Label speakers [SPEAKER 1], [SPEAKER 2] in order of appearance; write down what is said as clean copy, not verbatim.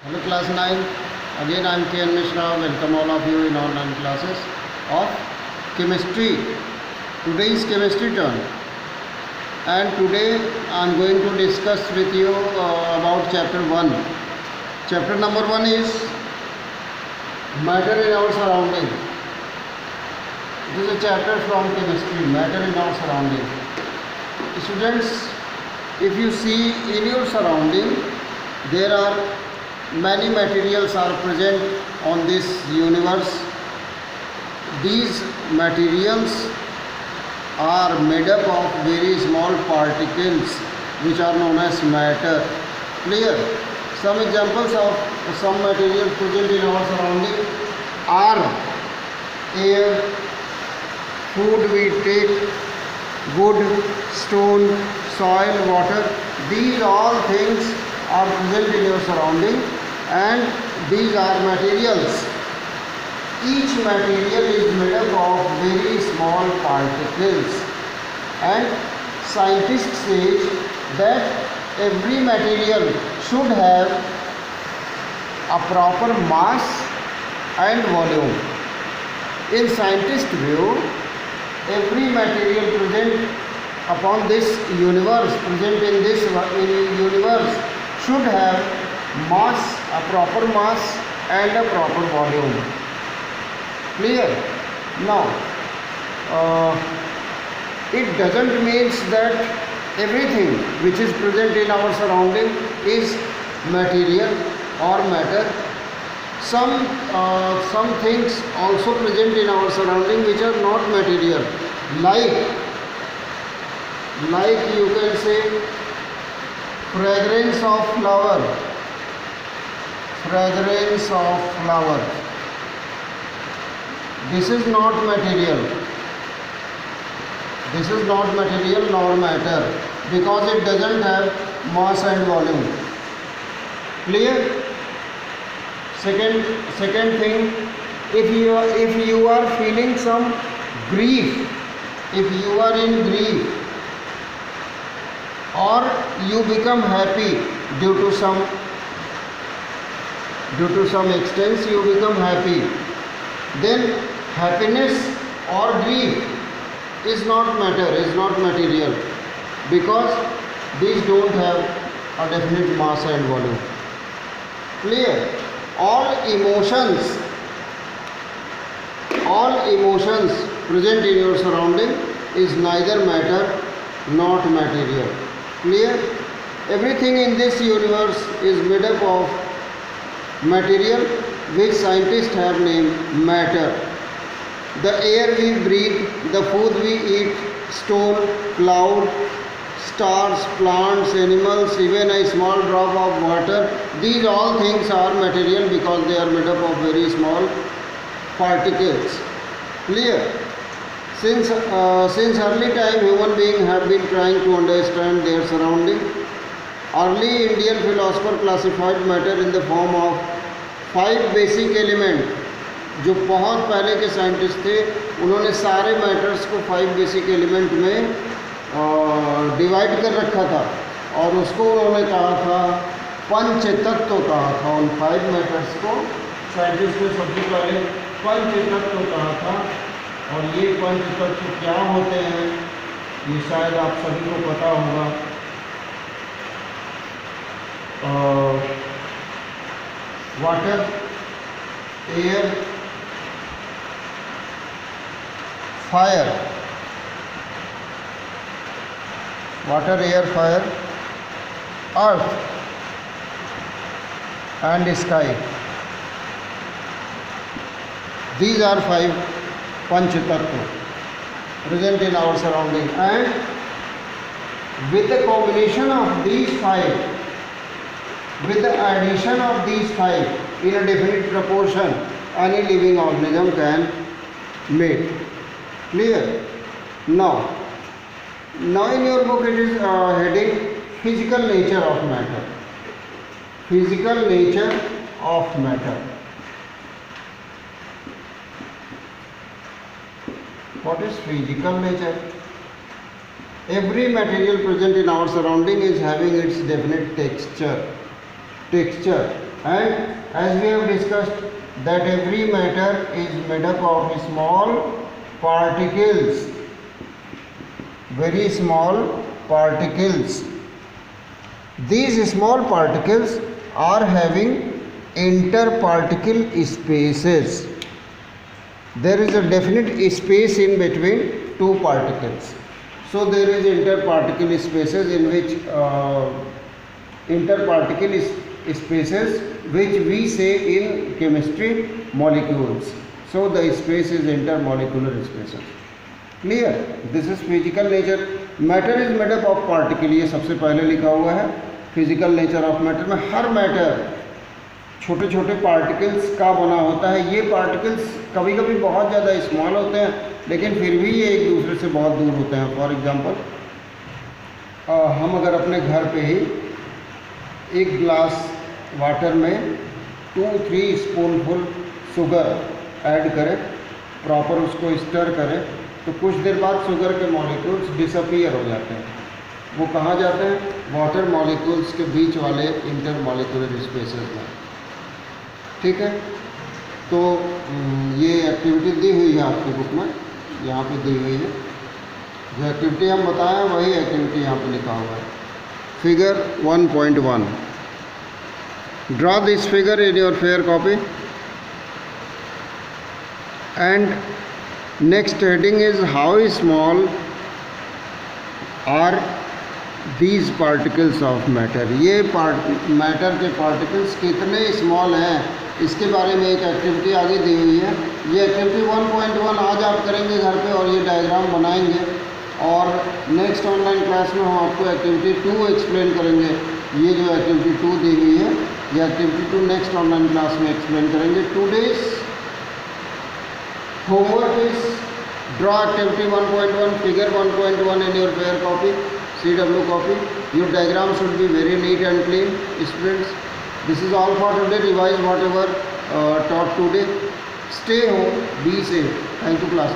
[SPEAKER 1] Hello class 9, again I am K.N. Mishra. Welcome all of you in online classes of chemistry. Today is chemistry turn, and today I am going to discuss with you about chapter 1. Chapter number 1 is matter in our surrounding. It is a chapter from chemistry, matter in our surrounding. Students, if you see in your surrounding, there are many materials are present on this universe. These materials are made up of very small particles which are known as matter. Clear? Some examples of some materials present in our surrounding are air, food we take, wood, stone, soil, water. These all things are present in your surrounding, and these are materials. Each material is made up of very small particles, and scientists say that every material should have a proper mass and volume. In scientist view, every material present upon this universe, present in this universe, should have mass, a proper mass and a proper volume. Clear? Now, it doesn't mean that everything which is present in our surrounding is material or matter. Some things also present in our surrounding which are not material, like you can say fragrance of flower. Fragrance of flower. This is not material. This is not material nor matter, because it doesn't have mass and volume. Clear? Second thing, if you are feeling some grief, if you are in grief, or you become happy due to some extent, you become happy, then happiness or grief is not matter, is not material, because these don't have a definite mass and volume. Clear? All emotions present in your surrounding is neither matter nor material. Clear? Everything in this universe is made up of material which scientists have named matter. The air we breathe, the food we eat, stone, cloud, stars, plants, animals, even a small drop of water, these all things are material because they are made up of very small particles. Clear? Since early time, human beings have been trying to understand their surrounding. Early Indian philosopher classified matter in the form of 5 basic elements. जो बहुत पहले के scientist थे, उन्होंने सारे matters को 5 basic element में divide कर रखा था, और उसको उन्होंने कहा था पंचतत्व कहा था। उन 5 मैटर्स को साइंटिस्ट ने सबसे पहले पंचतत्व कहा था। और ये पंचतत्व क्या होते हैं, ये शायद आप सभी को पता होगा। Water, air, fire, water, air, fire, earth and sky. These are 5 Panchatattva present in our surrounding, and with the combination of these 5, with the addition of these 5 in a definite proportion, any living organism can make. Clear? Now in your book it is heading physical nature of matter. Physical nature of matter. What is physical nature? Every material present in our surrounding is having its definite texture. and as we have discussed that every matter is made up of small particles, very small particles. These small particles are having interparticle spaces. There is a definite space in between two particles. So there is interparticle spaces in which interparticle spaces which we say in chemistry molecules. So the space is intermolecular spaces. Clear? This is physical nature. Matter is made up of particle. ये सबसे पहले लिखा हुआ है physical nature of matter में हर matter छोटे छोटे particles का बना होता है. ये पार्टिकल्स कभी कभी बहुत ज़्यादा स्मॉल होते हैं लेकिन फिर भी ये एक दूसरे से बहुत दूर होते हैं. फॉर एग्जांपल हम अगर अपने घर पे ही एक ग्लास वाटर में 2-3 स्पूनफुल शुगर ऐड करें, प्रॉपर उसको स्टर करें, तो कुछ देर बाद शुगर के मॉलिक्यूल्स डिसअपीयर हो जाते हैं. वो कहाँ जाते हैं? वाटर मॉलिक्यूल्स के बीच वाले इंटरमॉलिक्यूलर स्पेसेस में. ठीक है, तो ये एक्टिविटी दी हुई है आपकी बुक में, यहाँ पे दी हुई है. जो एक्टिविटी हम बताएं वही एक्टिविटी यहाँ पे लिखा हुआ है. Figure 1.1. Draw this figure in your fair copy and next heading is how small are these particles of matter. ये मैटर के पार्टिकल्स कितने स्मॉल हैं इसके बारे में एक एक्टिविटी आगे दी हुई है. ये एक्टिविटी 1.1 आज आप करेंगे घर पे और ये डायग्राम बनाएंगे और नेक्स्ट ऑनलाइन क्लास में हम आपको एक्टिविटी 2 एक्सप्लेन करेंगे. ये जो एक्टिविटी 2 दी हुई है ये एक्टिविटी 2 नेक्स्ट ऑनलाइन क्लास में एक्सप्लेन करेंगे. 2 days homework is draw activity 1.1 figure 1.1 in your fair copy, CW copy. Your diagram should be very neat and clean, students. This is all for today. Revise whatever taught today. Stay home, be safe. Thank you class.